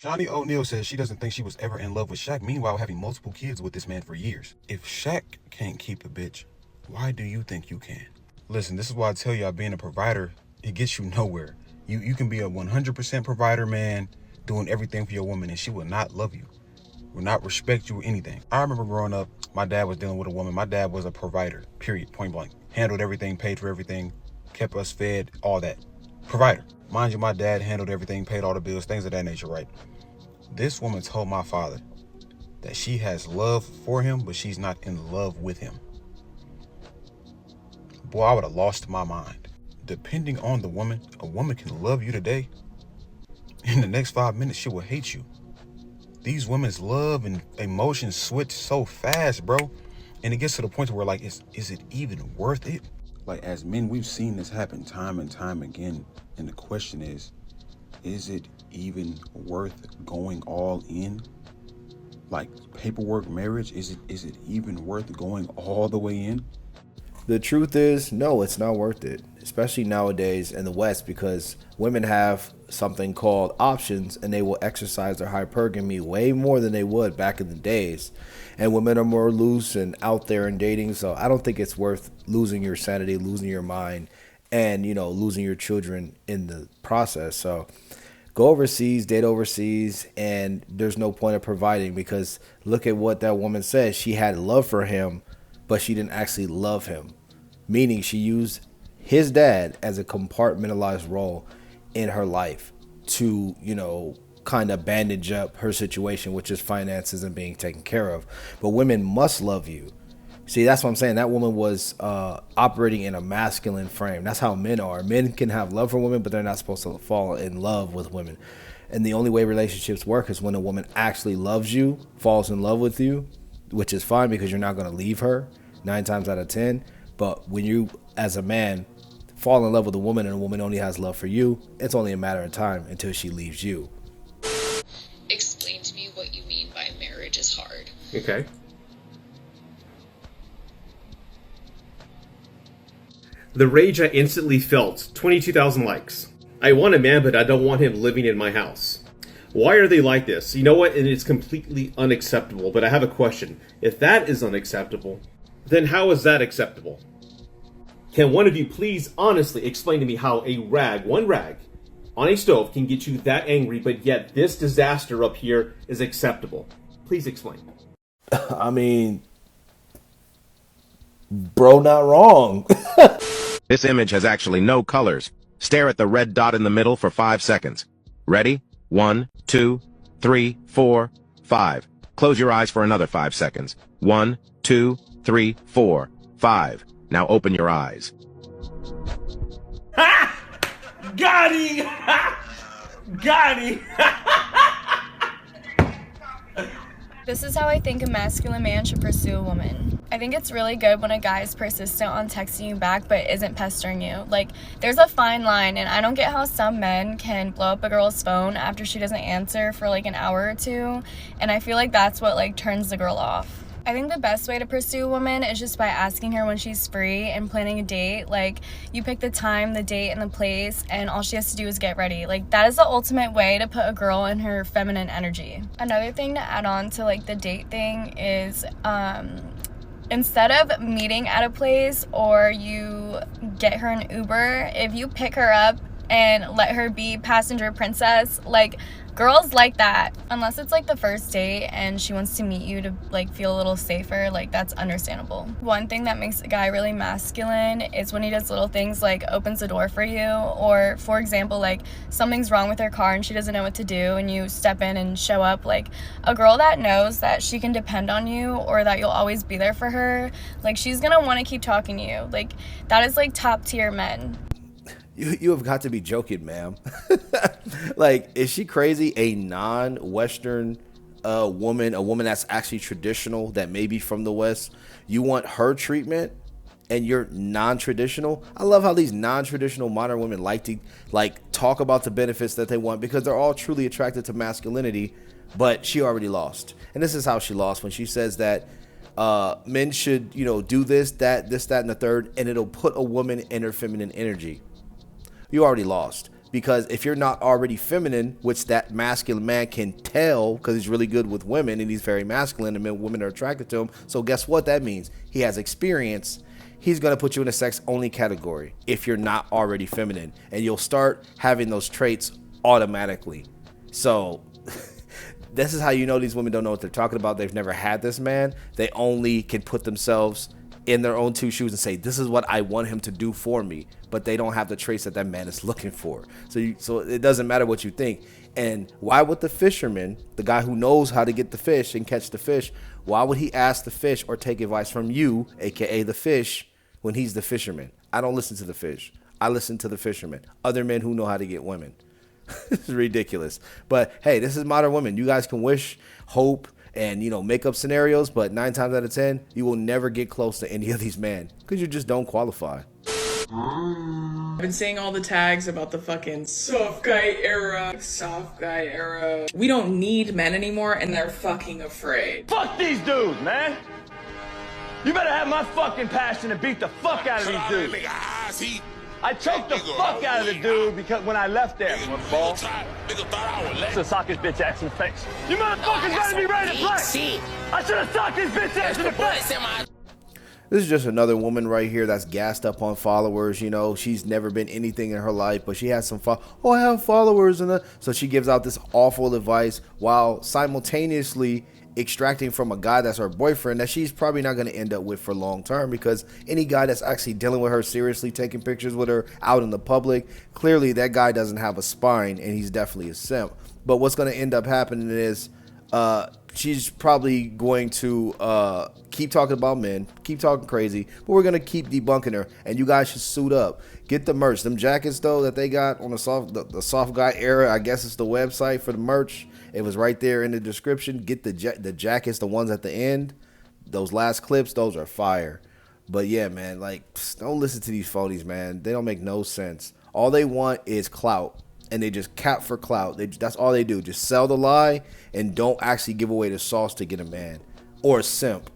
Johnny O'Neal says she doesn't think she was ever in love with Shaq, meanwhile having multiple kids with this man for years. If Shaq can't keep a bitch, why do you think you can? Listen, this is why I tell y'all being a provider, it gets you nowhere. You can be a 100% provider man, doing everything for your woman, and she will not love you, will not respect you or anything. I remember growing up, my dad was dealing with a woman. My dad was a provider, period, point blank. Handled everything, paid for everything, kept us fed, all that. Provider. Mind you, my dad handled everything, paid all the bills, things of that nature, right? This woman told my father that she has love for him, but she's not in love with him. Boy, I would have lost my mind. Depending on the woman, a woman can love you today. In the next 5 minutes, she will hate you. These women's love and emotions switch so fast, bro. And it gets to the point where, like, is it even worth it? Like, as men, we've seen this happen time and time again. And the question is it even worth going all in? Like, paperwork marriage, is it even worth going all the way in? The truth is, no, it's not worth it, especially nowadays in the West, because women have something called options and they will exercise their hypergamy way more than they would back in the days. And women are more loose and out there in dating. So I don't think it's worth losing your sanity, losing your mind, and, losing your children in the process. So go overseas, date overseas, and there's no point of providing, because look at what that woman said. She had love for him, but she didn't actually love him, meaning she used his dad as a compartmentalized role in her life to, kind of bandage up her situation, which is finances and being taken care of. But women must love you. See, that's what I'm saying. That woman was operating in a masculine frame. That's how men are. Men can have love for women, but they're not supposed to fall in love with women. And the only way relationships work is when a woman actually loves you, falls in love with you, which is fine because you're not going to leave her 9 times out of 10. But when you, as a man, fall in love with a woman and a woman only has love for you, it's only a matter of time until she leaves you. Explain to me what you mean by marriage is hard. Okay. The rage I instantly felt, 22,000 likes. I want a man, but I don't want him living in my house. Why are they like this? You know what? And it's completely unacceptable, but I have a question. If that is unacceptable, then how is that acceptable? Can one of you please honestly explain to me how one rag, on a stove can get you that angry, but yet this disaster up here is acceptable? Please explain. I mean, bro, not wrong. This image has actually no colors. Stare at the red dot in the middle for 5 seconds. Ready? 1, 2, 3, 4, 5. Close your eyes for another 5 seconds. 1, 2, 3, 4, 5. Now open your eyes. Ha! Got him! Got him! This is how I think a masculine man should pursue a woman. I think it's really good when a guy is persistent on texting you back but isn't pestering you. Like, there's a fine line, and I don't get how some men can blow up a girl's phone after she doesn't answer for like an hour or two, and I feel like that's what like turns the girl off. I think the best way to pursue a woman is just by asking her when she's free and planning a date. Like, you pick the time, the date, and the place, and all she has to do is get ready. Like, that is the ultimate way to put a girl in her feminine energy. Another thing to add on to like the date thing is instead of meeting at a place or you get her an Uber, if you pick her up and let her be passenger princess, like, girls like that. Unless it's like the first date and she wants to meet you to like feel a little safer, like, that's understandable. One thing that makes a guy really masculine is when he does little things like opens the door for you, or for example, like something's wrong with her car and she doesn't know what to do and you step in and show up. Like, a girl that knows that she can depend on you or that you'll always be there for her, like, she's gonna want to keep talking to you. Like, that is like top tier men. You have got to be joking, ma'am. Like, is she crazy? A non-Western woman, a woman that's actually traditional, that may be from the West, you want her treatment and you're non-traditional? I love how these non-traditional modern women like to talk about the benefits that they want, because they're all truly attracted to masculinity, but she already lost. And this is how she lost, when she says that men should, do this, that, and the third, and it'll put a woman in her feminine energy. You already lost. Because if you're not already feminine, which that masculine man can tell because he's really good with women and he's very masculine and women are attracted to him. So guess what that means? He has experience. He's going to put you in a sex only category if you're not already feminine. And you'll start having those traits automatically. So this is how you know these women don't know what they're talking about. They've never had this man. They only can put themselves in their own two shoes and say, this is what I want him to do for me. But they don't have the traits that man is looking for. So it doesn't matter what you think. And why would the fisherman, the guy who knows how to get the fish and catch the fish, why would he ask the fish or take advice from you, aka the fish, when he's the fisherman? I don't listen to the fish. I listen to the fisherman, other men who know how to get women. It's ridiculous. But hey, this is modern women. You guys can wish, hope, and make up scenarios, but 9 times out of 10, you will never get close to any of these men because you just don't qualify. I've been seeing all the tags about the fucking soft guy era. We don't need men anymore, and they're fucking afraid. Fuck these dudes, man. You better have my fucking passion and beat the fuck out of these dudes. I choked the fuck out of the dude because when I left there, ball, to sock his bitch ass in the face. You motherfuckers better be ready to play. I should have socked his bitch ass in the face. This is just another woman right here that's gassed up on followers. She's never been anything in her life, but she has some I have followers, so she gives out this awful advice while simultaneously extracting from a guy that's her boyfriend that she's probably not going to end up with for long term, because any guy that's actually dealing with her seriously, taking pictures with her out in the public, clearly that guy doesn't have a spine and he's definitely a simp. But what's going to end up happening is she's probably going to keep talking about men, keep talking crazy, but we're going to keep debunking her, and you guys should suit up. Get the merch. Them jackets, though, that they got on the soft guy era, I guess it's the website for the merch. It was right there in the description. Get the jackets, the ones at the end. Those last clips, those are fire. But yeah, man, don't listen to these phonies, man. They don't make no sense. All they want is clout, and they just cap for clout. That's all they do. Just sell the lie and don't actually give away the sauce to get a man or a simp.